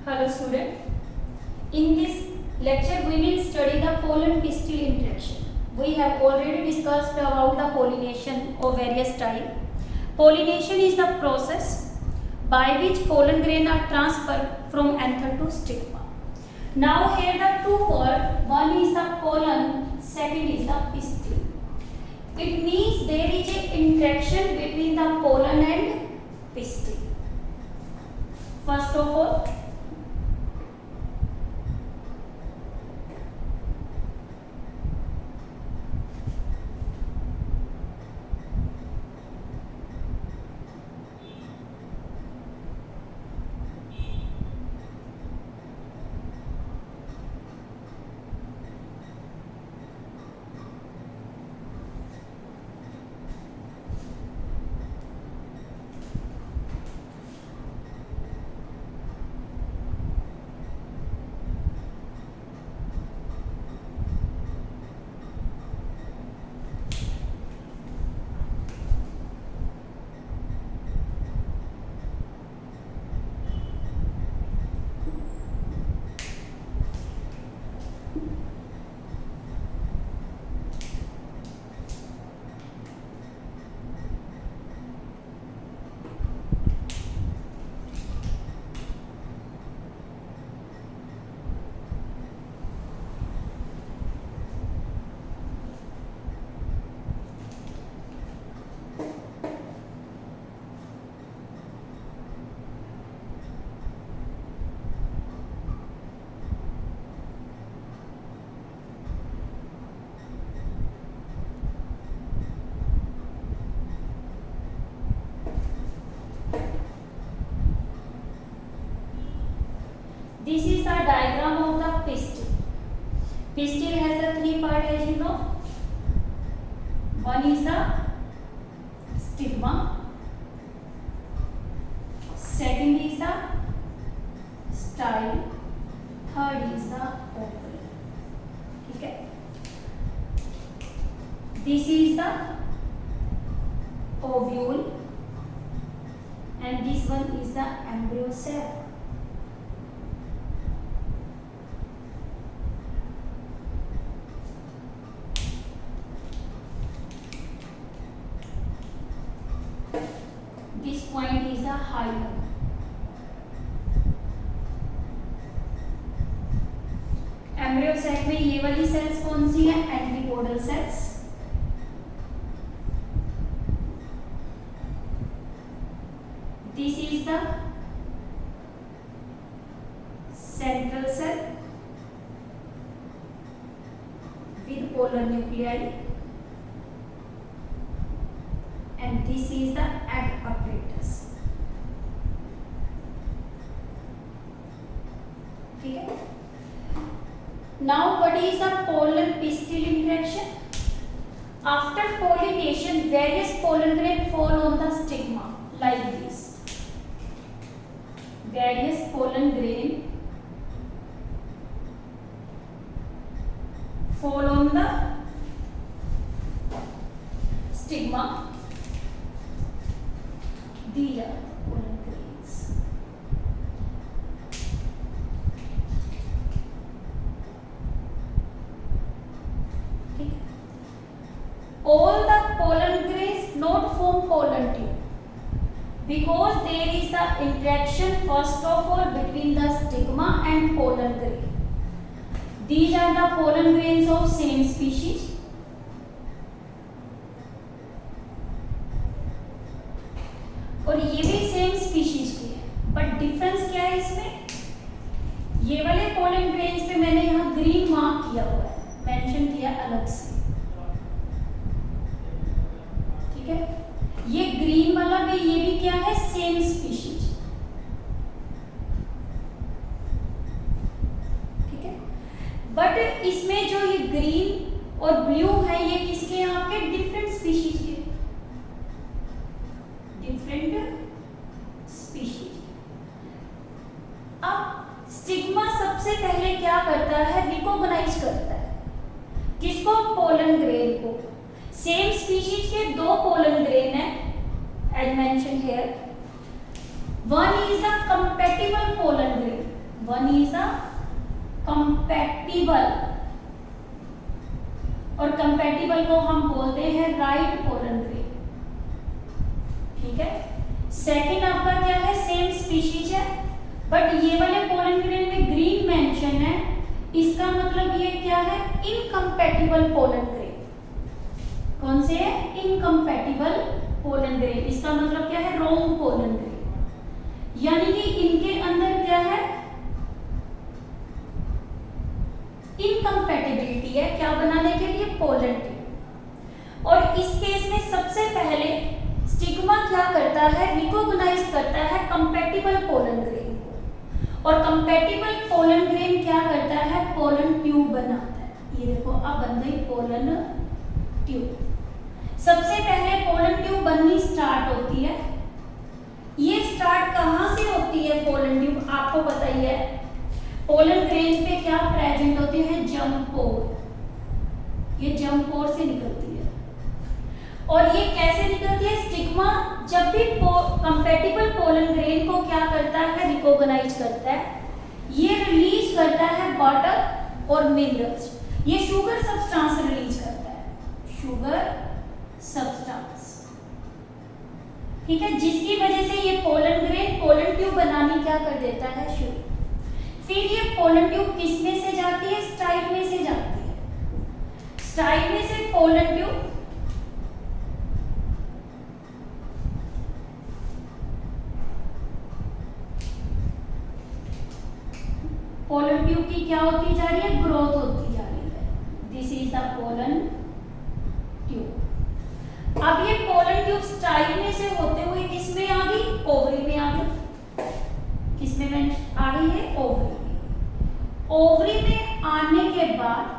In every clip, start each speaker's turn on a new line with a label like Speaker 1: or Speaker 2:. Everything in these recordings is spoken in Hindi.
Speaker 1: Hello student. In this lecture we will study the pollen pistil interaction. We have already discussed about the pollination of various type. Pollination is the process by which pollen grain are transferred from anther to stigma. Now here the two words, one is the pollen, second is the pistil. It means there is a interaction between the pollen and pistil. First of all, this is the diagram of the pistil. Pistil has the three parts, as you know. One is the stigma, second is the style, third is the ovule. Okay. This is the ovule and this one is the embryo sac. This point is the hilum. Embryo sac में ये वाली सेल्स कौन सी है? Antipodal cells. This is the central cell with polar nuclei. And this is the egg apparatus. ठीक है. Now what is the pollen pistil interaction? After pollination, various pollen grain fall on the stigma like this. Various pollen grain fall on the stigma. These are pollen grains. Okay. All the pollen grains not form pollen tube because there is the interaction first of all between the stigma and pollen grain. These are the pollen grains of same species. और ये भी सेम स्पीशीज के हैं, बट डिफरेंस क्या है इसमें? ये वाले पोलन ग्रेन्स पे मैंने यहाँ ग्रीन मार्क किया हुआ है, मेंशन किया अलग से. ठीक है. ये ग्रीन वाला भी, ये भी क्या है? Same species. ठीक है. बट इसमें जो ये ग्रीन और ब्लू है ये किसके हैं? आपके डिफरेंट स्पीशीज के. Different species. अब स्टिग्मा सबसे पहले क्या करता है? रिकॉग्नाइज करता है. किसको? पोलन ग्रेन को. सेम स्पीशीज के दो पोलन ग्रेन है as mentioned here. One is the compatible pollen grain. One is the compatible, और कंपैटिबल को हम बोलते हैं राइट पोलन ग्रेन, ठीक है। सेकंड आपका क्या है, सेम स्पीशीज है, बट ये वाले पोलन ग्रेन में ग्रीन मेंशन है, इसका मतलब ये क्या है, इनकम्पैटिबल पोलन ग्रेन। कौन से है, इनकम्पैटिबल पोलन ग्रेन, इसका मतलब क्या है, रॉन्ग पोलन ग्रेन, यानी कि इनके अंदर क्या है, इनकम्पैटिबिलिटी है, क्या बनाने के लिए, पोलन ट्यूब। और इस केस में सबसे पहले स्टिग्मा क्या करता है, रिकॉग्नाइज करता है कंपैटिबल पोलन ग्रेन को, और कंपैटिबल पोलन ग्रेन क्या करता है, पोलन ट्यूब बनाता है। ये देखो अब बन गई पोलन ट्यूब। सबसे पहले पोलन ट्यूब बननी स्टार्ट होती है। ये स्टार्ट कहाँ से होती है पोलन ट्यूब, आपको पता ही है, पोलन ग्रेन पे क्या प्रेजेंट होते हैं, जर्म पोर, ये जर्म पोर से निकलती है। और ये कैसे निकलती है, स्टिग्मा जब भी कंपैटिबल पोलन ग्रेन को क्या करता है, रिकॉग्नाइज करता है, ये रिलीज करता है वाटर और मिनरल्स, ये शुगर सब्सटेंस रिलीज करता है, शुगर सब्सटेंस, ठीक है, जिसकी वजह से ये पोलन ग्रेन पोलन ट्यूब बनानी क्या कर देता है, शुरू। फिर ये पोलन ट्यूब किस में से जाती है, स्टाइल में से जाती है। स्टाइल में से पोलन ट्यूब की क्या होती जा रही है, ग्रोथ होती जा रही है। This is the pollen tube. अब ये पोलन ट्यूब स्टाइल में से होते हुए किस में आ गई, ओवरी में आ गई। किस में आ गई है, ओवरी में। ओवरी में आने के बाद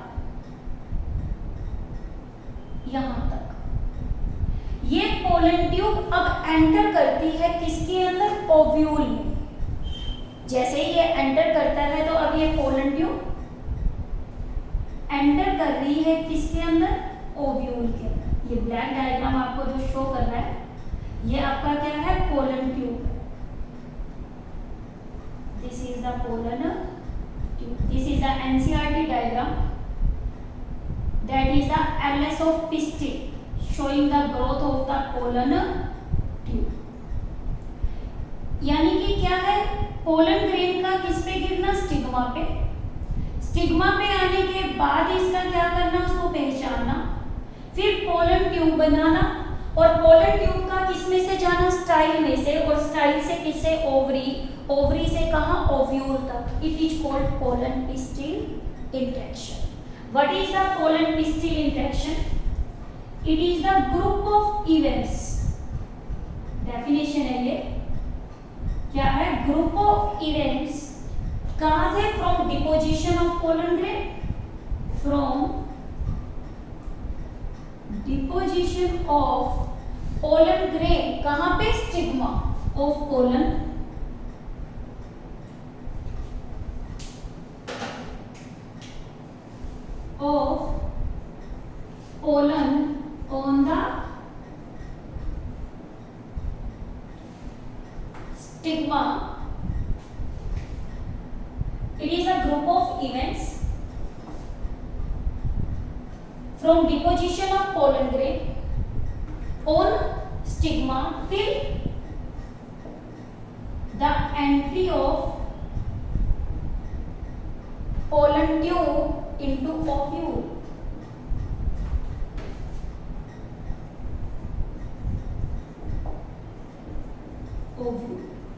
Speaker 1: यहां तक ये पोलन ट्यूब अब एंटर करती है किसके अंदर, ओव्यूल में। जैसे ही ये एंटर करता है तो अब ये पोलन ट्यूब एंटर कर रही है किसके अंदर, ओव्यूल के अंदर। ये ब्लैक डायग्राम आपको जो शो कर रहा है ये आपका क्या है, पोलन ट्यूब है। This is the pollen tube. This is the NCERT diagram, that is the LS of pistil showing the growth of the pollen tube. यानी कि क्या है, पोलन ग्रेन का किस पे गिरना, स्टिग्मा पे। स्टिग्मा पे आने के बाद इसका क्या करना, उसको पहचानना, फिर पोलन ट्यूब बनाना, और पोलन ट्यूब का किस में से जाना, स्टाइल में से, और स्टाइल से किससे, ओवरी, ओवरी से कहां, ओव्यूल तक। It is called pollen pistil interaction. What is the pollen pistil interaction? It is the group of events, definition है ये, क्या है, ग्रुप ऑफ इवेंट्स। कहां से, from deposition of pollen grain, from deposition of pollen grain, कहां पे, stigma of pollen, of pollen on the stigma. It is a group of events from deposition of pollen grain on stigma till the entry of pollen tube into ovule.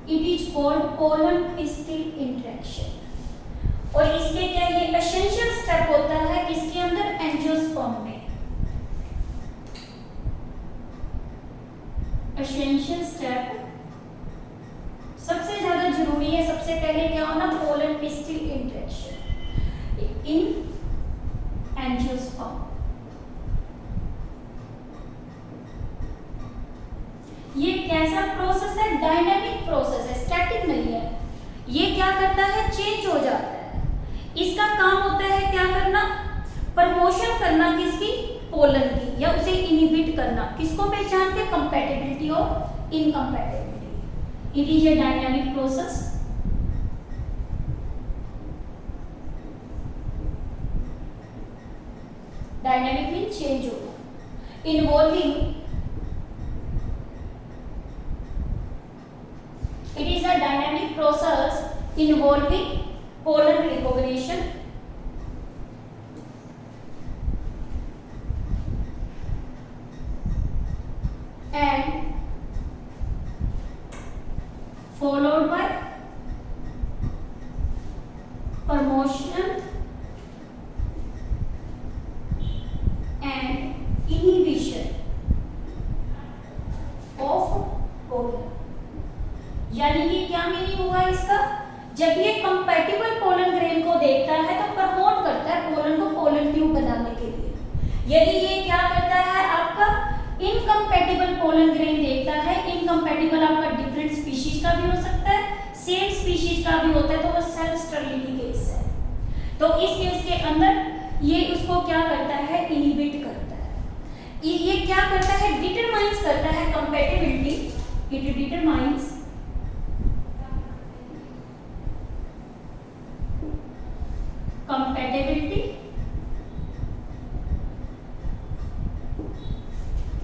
Speaker 1: It is called pollen pistil interaction. और इसके क्या, ये एसेंशियल स्टेप होता है किसके अंदर, एंजियोस्पर्म में। एसेंशियल स्टेप सबसे ज्यादा जरूरी है, सबसे पहले क्या होना, पोलन पिस्टिल इंटरेक्शन इन एंजियोस्पर्म। ये कैसा प्रोसेस है, डायनामिक प्रोसेस है, स्टैटिक नहीं है। ये क्या करता है, चेंज हो जाता है। इसका काम होता है क्या करना, प्रमोशन करना किसकी, पोलन की, या उसे इनहिबिट करना, किसको पहचान के, कंपैटिबिलिटी और incompatibility. It is a dynamic process. Dynamic mean change होना, involving, it is a dynamic process involving pollen recognition and followed by promotion and inhibition of pollen। यानी कि क्या मीनिंग हुआ इसका, जब ये कंपैटिबल पोलन ग्रेन को देखता है तो प्रमोट करता है पोलन को पोलन ट्यूब बनाने के लिए। यदि ये क्या करता है आपका इनकम्पैटिबल पोलन ग्रेन देखता है, इनकम्पैटिबल आपका डिफरेंट स्पीशीज का भी हो सकता है, सेम स्पीशीज का भी होता है, तो वो सेल्फ स्टरिलिटी केस है। तो इस केस के अंदर ये उसको क्या करता है, इनहिबिट करता है। ये क्या करता है, डिटरमाइंस करता है compatibility, it determines compatibility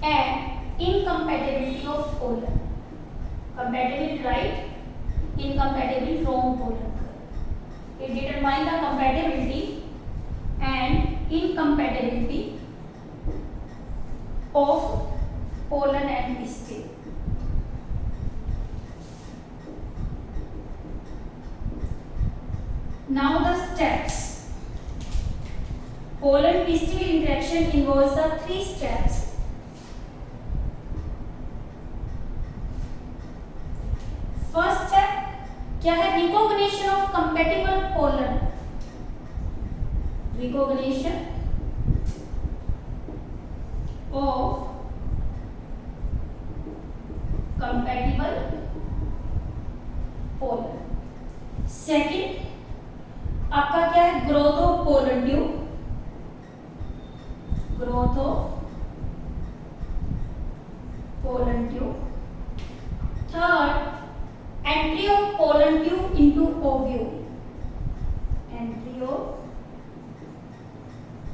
Speaker 1: and incompatibility of pollen, compatible right, incompatible wrong pollen। It determines the compatibility and incompatibility of pollen and pistil। Now the steps। Pollen pistil interaction involves the 3 steps। First step क्या है, recognition of compatible pollen, recognition of compatible pollen। Second आपका क्या है, growth of pollen tube, growth of pollen tube. Third entry of pollen tube into ovule, entry of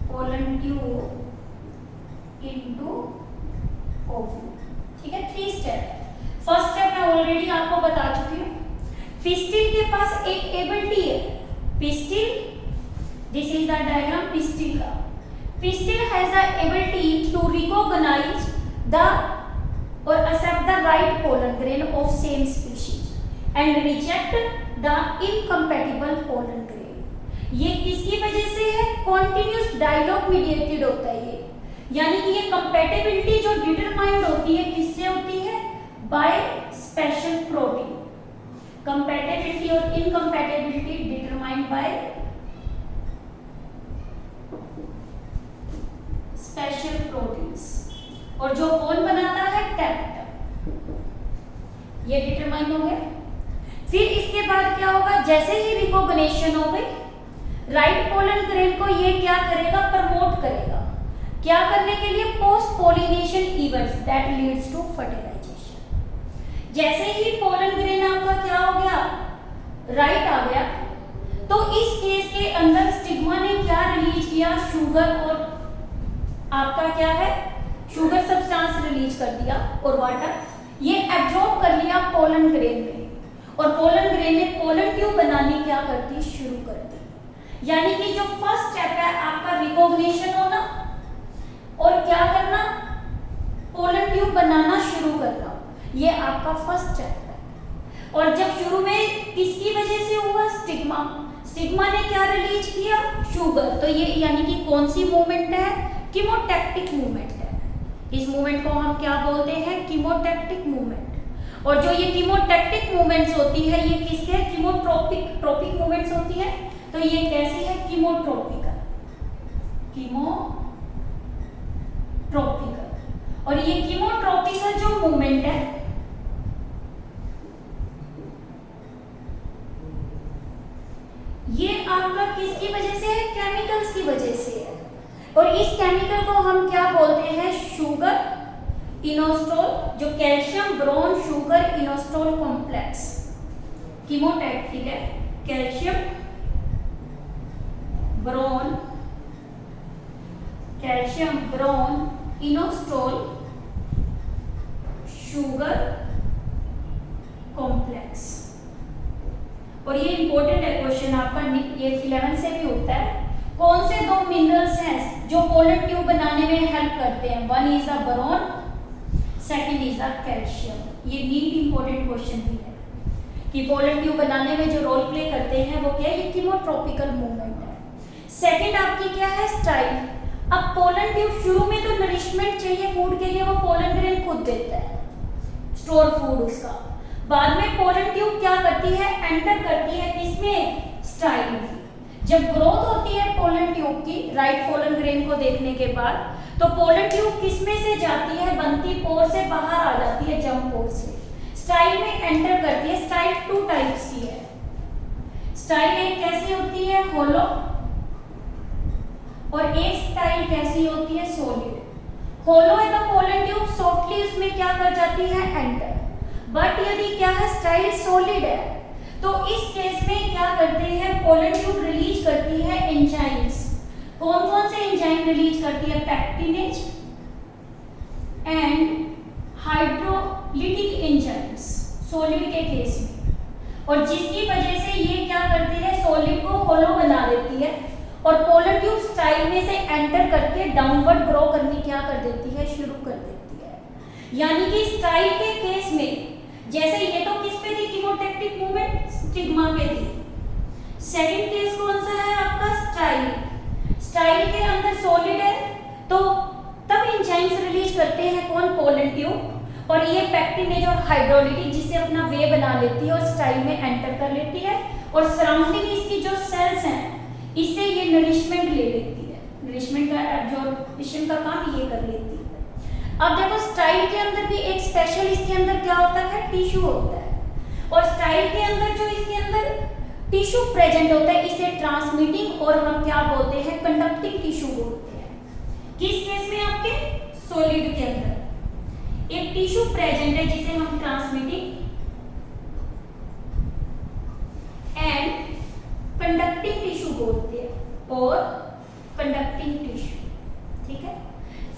Speaker 1: pollen tube into ovule. ठीक है, 3 स्टेप। फर्स्ट स्टेप मैं ऑलरेडी आपको बता चुकी हूँ। पिस्टिल के पास एक एबिलिटी है, pistil, this is the diagram pistil का। Pistil has the ability to recognize the or accept the right pollen grain of same species and reject the incompatible pollen grain। ये किसकी वजह से है, continuous dialog mediated होता है ये, यानी कि ये compatibility जो determined होती है किससे होती है, by special protein। compatibility और incompatibility determined by special proteins, और जो कौन बनाता है, टैप्ट। ये डिटरमाइन हो गया। फिर इसके बाद क्या होगा, जैसे ही रिकॉग्निशन हो गई, राइट पोलन ग्रेन को ये क्या करेगा, प्रमोट करेगा। क्या करने के लिए, post pollination events that leads to fertilization. जैसे ही पोलन ग्रेन आपका क्या हो गया, राइट आ गया, तो इस केस के अंदर स्टिग्मा ने क्या रिलीज किया, शुगर, और आपका क्या है, शुगर सब्सटेंस रिलीज कर दिया और वाटर, ये एब्जॉर्ब कर लिया पोलन ग्रेन में, और पोलन ग्रेन ने पोलन ट्यूब बनानी क्या करती, शुरू कर दी। यानी कि जो फर्स्ट स्टेप है आपका रिकॉग्निशन होना और क्या करना, पोलन ट्यूब बनाना शुरू करना, ये आपका फर्स्ट स्टेप है। और जब शुरू में किसकी वजह से हुआ, स्टिग्मा, स्टिग्मा ने क्या रिलीज किया, शुगर, तो ये यानी कि कौन सी मूवमेंट है, कीमोटैक्टिक मूवमेंट है। इस मूवमेंट को हम क्या बोलते हैं, कीमोटैक्टिक मूवमेंट। और जो ये कीमोटैक्टिक मूवमेंट्स होती है ये किसके, कीमोट्रोपिक, ट्रोपिक मूवमेंट्स होती है, तो ये कैसी है, कीमोट्रोपिकल, कीमोट्रोपिकल। और ये कीमोट्रोपिकल जो मूवमेंट है ये आपका किसकी वजह से है, केमिकल्स की वजह से है। और इस केमिकल को हम क्या बोलते हैं, शुगर इनोस्टोल, जो calcium brown sugar inositol complex, chemotactic है, calcium brown calcium brown inositol sugar complex. और ये इंपॉर्टेंट है क्वेश्चन आपका, ये 11 से भी होता है। कौन से दो मिनरल्स हैं जो पोलन ट्यूब बनाने में हेल्प करते हैं? One is the boron, second is the calcium. ये नीट इंपॉर्टेंट क्वेश्चन भी है कि पोलन ट्यूब बनाने में जो रोल प्ले करते हैं वो क्या है? ये कीमोट्रॉपिकल मूवमेंट है। सेकंड आपकी क्या है? स्टाइल। अब पोलन ट्यूब शुरू में तो नरिशमेंट चाहिए फूड के लिए, वो पोलन ग्रेन खुद देता है, स्टोर फूड उसका। बाद में पोलन ट्यूब क्या करती है? एंटर करती है किसमें? स्टाइल में। जब ग्रोथ होती है पोलन ट्यूब की, राइट पोलन ग्रेन को देखने के बाद, तो पोलन ट्यूब किसमें से जाती है? बनती पोर से बाहर आ जाती है, जम पोर से स्टाइल में एंटर करती है। स्टाइल 2 टाइप्स की है। स्टाइल एक कैसी होती है? होलो, और एक स्टाइल कैसी होती है? सॉलिड। होलो है तो पोलन ट्यूब सॉफ्टली उसमें क्या कर जाती है? एंटर। बट यदि क्या है? स्टाइल सॉलिड है, तो इस केस में क्या करते हैं? पोलन ट्यूब रिलीज करती है एंजाइम्स। कौन कौन से एंजाइम रिलीज करती है? Pectinase and hydrolytic enzymes, solid के केस में। और जिसकी वजह से ये क्या करती है? सॉलिड को होलो बना देती है, और पोलन ट्यूब स्टाइल में से एंटर करके डाउनवर्ड ग्रो करनी क्या कर देती है? शुरू कर देती है। यानी कि स्टाइल के केस में जैसे ये तो किस पे थी? कीमोटैक्टिक मूवमेंट, स्टिग्मा पे थी। सेकंड केस कौन सा है आपका? स्टाइल। स्टाइल के अंदर सॉलिड है, तो तब एंजाइम्स रिलीज करते हैं कौन? Pollen tube. और ये पैक्टिनेज और हाइड्रोलिटिक जिसे अपना वे बना लेती है और स्टाइल में एंटर कर लेती है, और सराउंडिंग इसकी जो सेल्स हैं इससे ये नरिशमेंट ले लेती है, नरिशमेंट का एब्जॉर्प्शन का काम ये कर लेती है। अब देखो स्टाइल के अंदर भी एक स्पेशल इसके अंदर क्या होता है? टिश्यू होता है। और स्टाइल के अंदर जो इसके अंदर टिश्यू प्रेजेंट होता है इसे ट्रांसमिटिंग और हम क्या बोलते हैं? कंडक्टिंग टिश्यू बोलते हैं। किस केस में? आपके सॉलिड के अंदर एक टिश्यू प्रेजेंट है जिसे हम ट्रांसमिटिंग एंड कंडक्टिंग टिश्यू बोलते हैं, और कंडक्टिंग टिश्यू। ठीक है।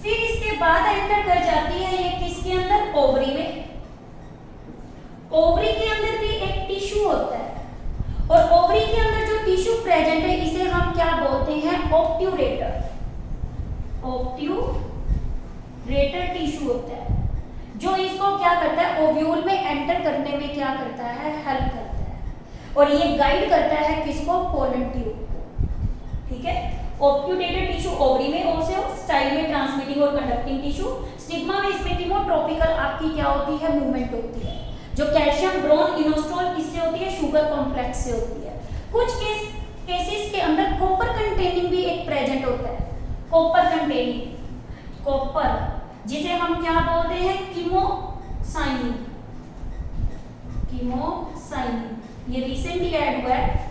Speaker 1: फिर इसके बाद एंटर कर जाती है ये किसके अंदर? ओवरी में। ओवरी के अंदर भी एक टिश्यू होता है, और ओवरी के अंदर जो टिश्यू प्रेजेंट है इसे हम क्या बोलते हैं? ऑब्ट्यूरेटर। ऑब्ट्यूरेटर टिश्यू होता है, जो इसको क्या करता है? ओव्यूल में एंटर करने में क्या करता है? हेल्प करता है, और ये गाइड करता है किसको? पोलन ट्यूब को। ठीक है। ऑब्ट्यूरेटर टिश्यू ओवरी में, और से स्टाइल में ट्रांसमिटिंग और कंडक्टिंग टिश्यू। स्टिग्मा में इसमें कीमोट्रॉपिकल आपकी क्या होती है? मूवमेंट होती है, जो कैल्शियम ब्रोन इनोस्टॉल किससे होती है? शुगर कॉम्प्लेक्स से होती है। कुछ केसेस के अंदर कॉपर कंटेनिंग भी एक प्रेजेंट होता है। कॉपर कंटेनिंग, कॉपर जिसे हम क्या बोलते हैं? कीमोसाइनिन। कीमोसाइनिन ये रिसेंटली ऐड हुआ है।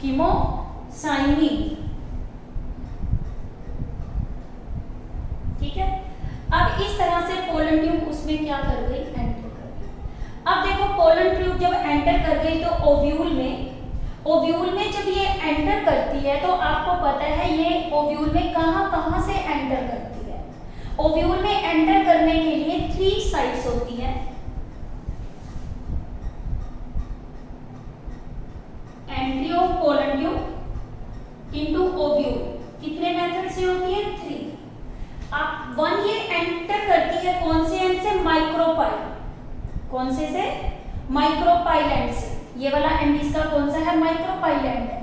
Speaker 1: कीमोसाइनिन। ठीक है। अब इस तरह से पोलन ट्यूब उसमें क्या कर गई? एंटर कर गई। अब देखो पोलन ट्यूब जब एंटर कर गई तो ओव्यूल में जब ये एंटर करती है तो आपको पता है ये ओव्यूल में कहां से एंटर करती है? ओव्यूल में एंटर करने के लिए 3 साइट्स होती हैं। Entry of pollen tube into ovule कितने मेथड से होती है? 3। आप 1 ये एंटर करती है कौन से एंड से? माइक्रोपाइल। कौन से? माइक्रोपाइल एंड से। ये वाला एंड इसका कौन सा है? माइक्रोपाइल एंड है।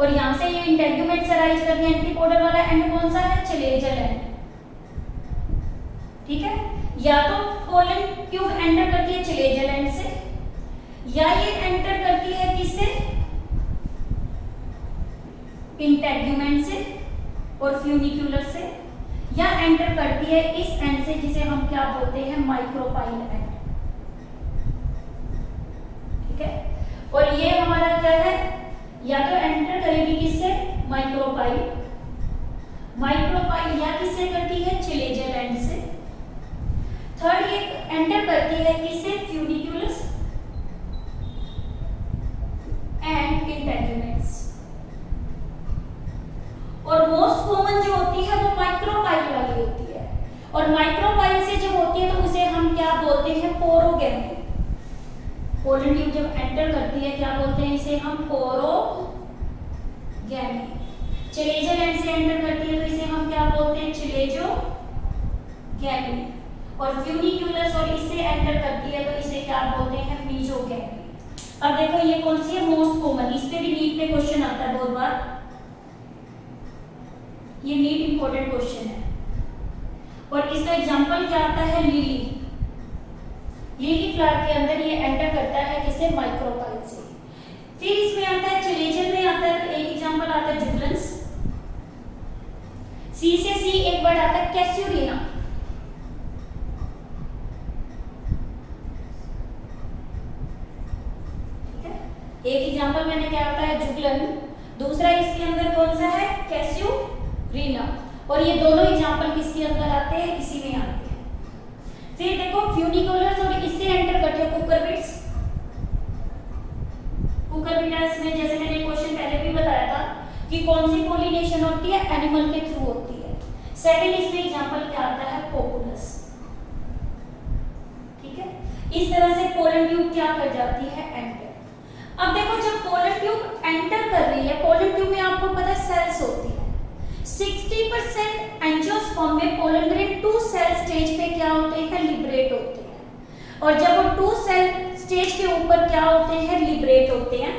Speaker 1: और यहां से ये इंटेग्यूमेंट्स अराइज करती है। एंटीपोडल वाला एंड कौन सा है? Chalaza and. ठीक है। या तो पोलन ट्यूब एंटर करती है चलेजल एंड से, या ये एंटर करती है किससे? इंटेग्यूमेंट से और फ्यूनिक्यूलर से, या एंटर करती है इस एंड से जिसे हम क्या बोलते हैं? Micropyle and. ठीक है। और ये हमारा क्या है? या तो एंटर करेगी किससे? माइक्रोपाइल। माइक्रोपाइल या किससे करती है? चलेजल एंड से। थर्ड ये एंटर करती है किससे? Funiculus and integuments. Porogamy. Pollen tube जब एंटर करती है क्या बोलते हैं इसे हम? पोरोगैमी। चिलेजल एंड से एंटर करती है तो इसे हम क्या बोलते हैं? चिलेजोगैमी। और फ्यूनिक्यूलस और इससे एंटर करती है तो इसे क्या बोलते हैं? मीजोगैमी। अब देखो ये कौन सी है? Most common. इस पे भी नीट में क्वेश्चन आता है बहुत बार, ये नीट इंपॉर्टेंट क्वेश्चन है। और इसका एग्जांपल क्या आता है? लिली। लिली फ्लावर के अंदर ये एंटर करता है किसे? माइक्रोपाइल से। फिर इसमें आता है चिलेजल में आता है तो एक एग्जांपल आता है जुगलेंस। सी से सी एक वर्ड आता है कैस्यूरिना। ठीक है, एक एग्जांपल मैंने क्या आता है? जुगलन। दूसरा इसके अंदर कौन सा है? कैस्यूरिना। और ये दोनों एग्जांपल किसके अंदर आते हैं? इसी में आते हैं। फिर देखो फ्यूनिकुलर्स और इससे एंटर करते हैं कुकरबिट्स। कुकरबिट्स में जैसे मैंने क्वेश्चन पहले भी बताया था कि कौन सी पॉलिनेशन होती है? एनिमल के थ्रू होती है। सेकंड इसमें एग्जांपल क्या आता है? पोपुलस। ठीक है, इस तरह से पोलन ट्यूब क्या कर जाती है? एंटर। अब देखो जब पोलन ट्यूब एंटर कर रही है, पोलन ट्यूब में आपको पता है सेल्स होती है। 60% एंजियोस्पर्म में पोलन ग्रेन 2 सेल स्टेज पे क्या होते हैं? लिबरेट होते हैं। और जब वो 2 सेल स्टेज के ऊपर क्या होते हैं? लिबरेट होते हैं,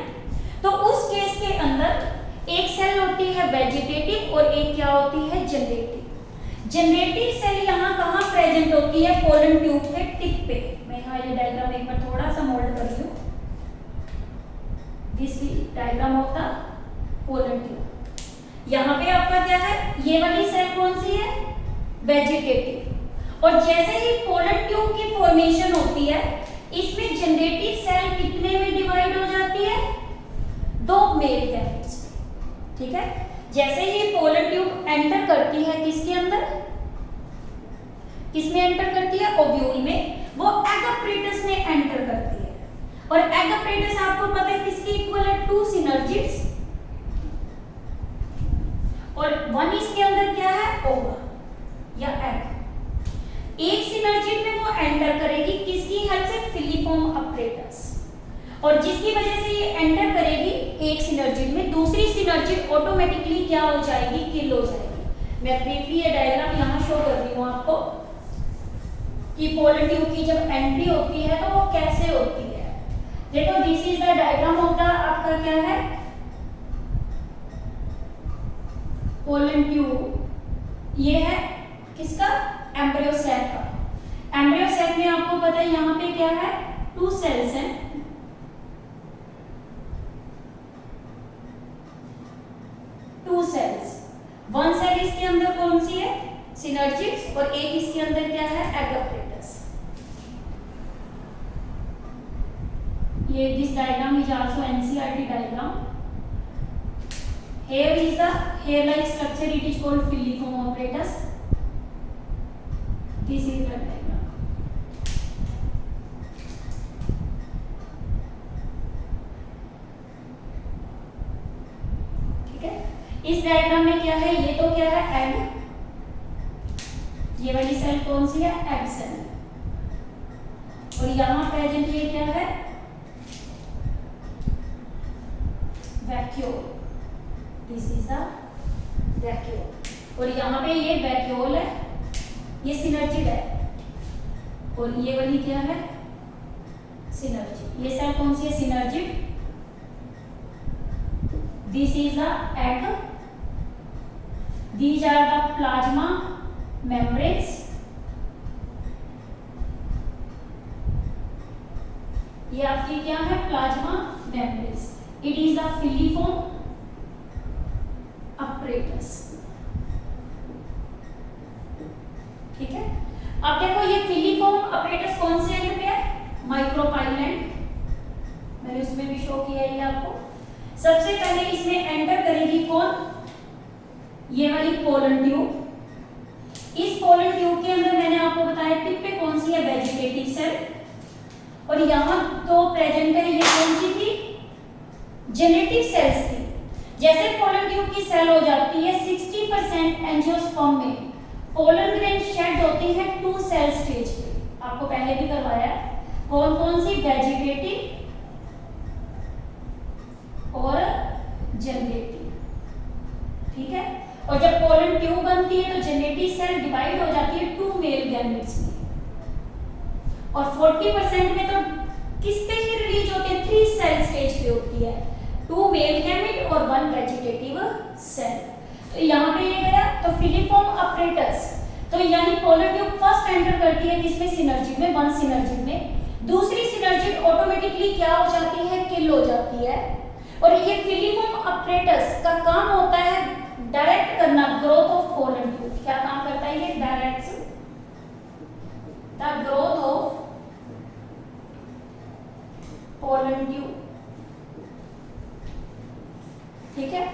Speaker 1: तो उस केस के अंदर एक सेल होती है वेजिटेटिव और एक क्या होती है? जनरेटिव। जनरेटिव सेल यहाँ कहाँ प्रेजेंट होती है? पोलन ट्यूब के टिप पे। मैं यहाँ ये डायग्राम एक बार थोड़ा सा मोल्ड कर लूं। This diagram of the pollen tube. यहाँ पे आपका क्या है? ये वाली सेल कौन सी है? वेजिटेटिव। और जैसे ही पोलन ट्यूब की फॉर्मेशन होती है, इसमें जनरेटिव सेल कितने में डिवाइड हो जाती है? 2 मेल गैमेट्स में। ठीक है, जैसे ही पोलन ट्यूब एंटर करती है किसके अंदर? किसमें एंटर करती है? ओव्यूल में। वो एगाप्रेटस में एंटर करती है। और एगाप्रेटस आपको पता है किसके इक्वल है? 2 सिनर्जिड्स। और 1 इसके अंदर क्या है? ओवा या एग। एक सिनर्जिड में वो एंटर करेगी किसकी हेल्प से? Filiform apparatus. और जिसकी वजह से ये एंटर करेगी एक सिनर्जिड में, दूसरी सिनर्जिड ऑटोमेटिकली क्या हो जाएगी? किल हो जाएगी। मैं ब्रीफली ये डायग्राम यहाँ शो कर रही हूँ आपको कि पोलन ट्यूब की जब एंट्री होती है तो वो कैसे होती है। देखो this is the diagram of the आपका क्या है? Pollen tube. ये है किसका? एम्ब्रियो सेल का। एम्ब्रियो सेल में आपको पता है यहाँ पे क्या है? 2 सेल्स हैं। 2 सेल्स। 1 सेल इसके अंदर कौन सी है? सिनर्जिड्स। और एक इसके अंदर क्या है? एगाप्रेटस। ये this diagram is also NCERT diagram. Here is the hair-like structure. It is called filiform apparatus. This is the diagram. ठीक है, इस डायग्राम में क्या है? ये तो क्या है? एग। ये वाली सेल कौन सी है? Egg cell. और यहाँ प्रेजेंट ये क्या है? Vacuole. This is the vacuole. और यहाँ पे ये वैक्यूल है, ये सिनर्जिड है। और ये वाली क्या है? सिनर्जिड। ये सेल कौन सी है? Synergid. This is the egg. These are the plasma membranes. ये आपकी क्या है? Plasma membranes. It is the filiform apparatus। ठीक है, अब देखो ये फिलिफॉर्म अपरेटस कौन से एंड पे है? Micropyle and. मैंने उसमें भी शो किया है आपको। सबसे पहले इसमें एंटर करेगी कौन? ये वाली पोलन ट्यूब। इस पोलन ट्यूब के अंदर मैंने आपको बताया टिप पे कौन सी है? Vegetative cell. और यहाँ तो प्रेजेंट है, ये कौन सी थी? जेनेटिव सेल्स थी। जैसे पोलन ट्यूब की सेल हो जाती है 60% एंजियोस्पर्म में पोलन ग्रेन शेड होती है 2 सेल स्टेज पे। आपको पहले भी करवाया है। कौन कौन सी, वेजिटेटिव और जनरेटिव, ठीक है। और जब पोलन ट्यूब बनती है तो जेनेटिक सेल डिवाइड हो जाती है 2 मेल गैमेट्स में, और 40% में तो किस पे ही रिलीज होते हैं, 3 सेल स्टेज पे होती है, 2 मेल गैमेट और 1 वेजिटेटिव सेल। तो यहाँ पे ये गया, तो फिलिफॉर्म अपरेटस, तो यानी पोलन ट्यूब फर्स्ट एंटर करती है किसमें, सिनर्जी में, 1 सिनर्जी में। दूसरी सिनर्जी ऑटोमेटिकली क्या हो जाती है, किल हो जाती है। और ये फिलिफॉर्म अपरेटस का काम होता है डायरेक्ट करना ग्रोथ ऑफ पोलन ट्यूब। क्या काम करता है ये, direct the growth of pollen tube, ठीक है।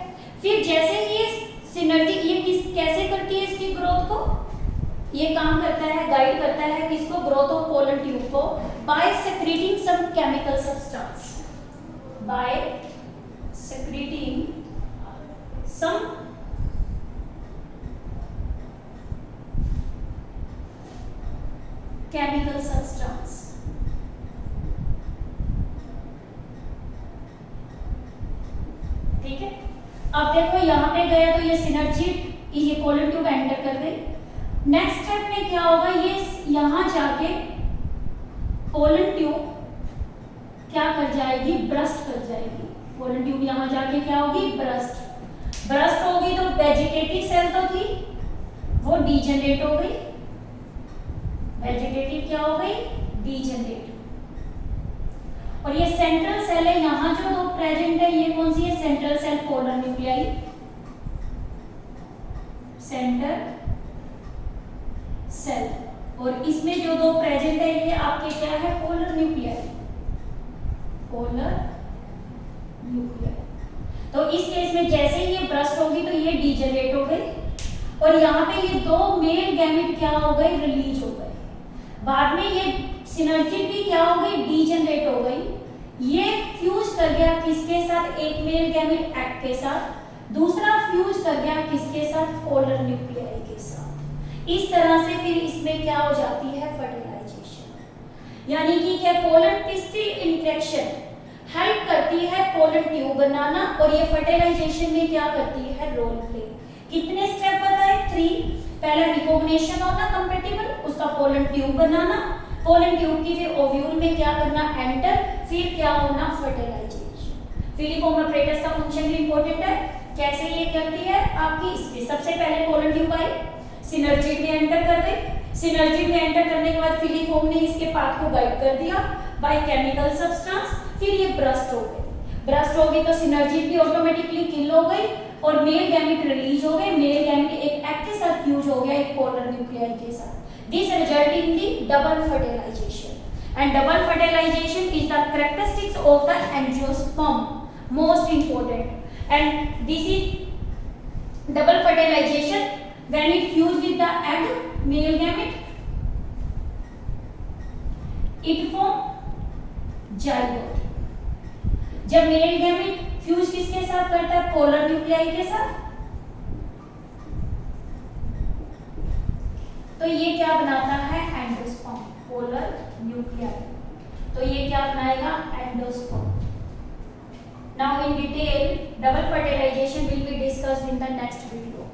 Speaker 1: फिर जैसे ही ये सिनर्जी, ये कैसे करती है इसकी ग्रोथ को, ये काम करता है, गाइड करता है किसको, ग्रोथ ऑफ पोलन ट्यूब को, by secreting some chemical substance, by secreting some chemical substance. ठीक है, अब देखो यहाँ पे गया तो ये सिनर्जी, ये पोलन ट्यूब एंटर कर गई। नेक्स्ट स्टेप में क्या होगा, ये यहाँ जाके पोलन ट्यूब क्या कर जाएगी, ब्रस्ट कर जाएगी। पोलन ट्यूब यहाँ जाके क्या होगी, ब्रस्ट होगी। तो वेजिटेटिव सेल तो थी वो डीजनरेट हो गई, वेजिटेटिव क्या हो गई, डीजनरेट। और ये सेंट्रल सेल है, यहाँ जो दो प्रेजेंट है, ये कौन सी है, central cell polar nuclei, center cell. और इसमें जो दो प्रेजेंट है ये आपके क्या है, पोलर न्यूक्लियाई, पोलर न्यूक्लियाई। तो इस केस में जैसे ही ये ब्रस्ट होगी तो ये डीजनरेट हो गई, और यहाँ पे ये दो मेल गैमेट क्या हो गए, रिलीज हो गए। बाद में ये सिनर्जी भी क्या हो गई, डीजनरेट हो गई। ये फ्यूज कर गया किसके साथ, एक मेल गैमेट एक्ट के साथ, दूसरा फ्यूज कर गया किसके साथ, पोलर न्यूक्लियाई के साथ। इस तरह से फिर इसमें क्या हो जाती है, फर्टिलाइजेशन। यानी कि क्या, पोलर पिस्टिल इंटरेक्शन हेल्प करती है पोलर ट्यूब बनाना, और ये फर्टिलाइजेशन में क्या करती है, रोल प्ले। कितने स्टेप बताए, 3। पहला रिकॉग्निशन होना कंपैटिबल, उसका पोलन ट्यूब बनाना, पोलन ट्यूब की फिर ओव्यूल में क्या करना, एंटर, फिर क्या होना, फर्टिलाइजेशन। फिलिफॉर्म अपरेटस का फंक्शन भी इंपॉर्टेंट है, कैसे ये करती है आपकी, इसमें सबसे पहले पोलन ट्यूब आई, सिनर्जी में एंटर कर गई, सिनर्जी में एंटर करने के बाद फिलिफॉर्म ने इसके पाथ को गाइड कर दिया बाय केमिकल सब्सटेंस, फिर ये ब्रस्ट हो गई। ब्रस्ट हो गई तो सिनर्जी भी ऑटोमेटिकली किल हो गई, और मेल गैमेट रिलीज हो गए। मेल गैमेट एक एक्ट के साथ फ्यूज हो गया एक पोलर न्यूक्लियाई के साथ। This result in the double fertilization, and double fertilization is the characteristics of the angiosperm, most important. And this is double fertilization when it fuse with the egg male gamete, it form zygote. जब मेल गैमेट फ्यूज किसके साथ करता है, पोलर न्यूक्लियाई के साथ, तो ये क्या बनाता है, एंडोस्पर्म, पोलर न्यूक्लियाई। तो ये क्या बनाएगा, endosperm. Now in detail double fertilization will be discussed in the next video.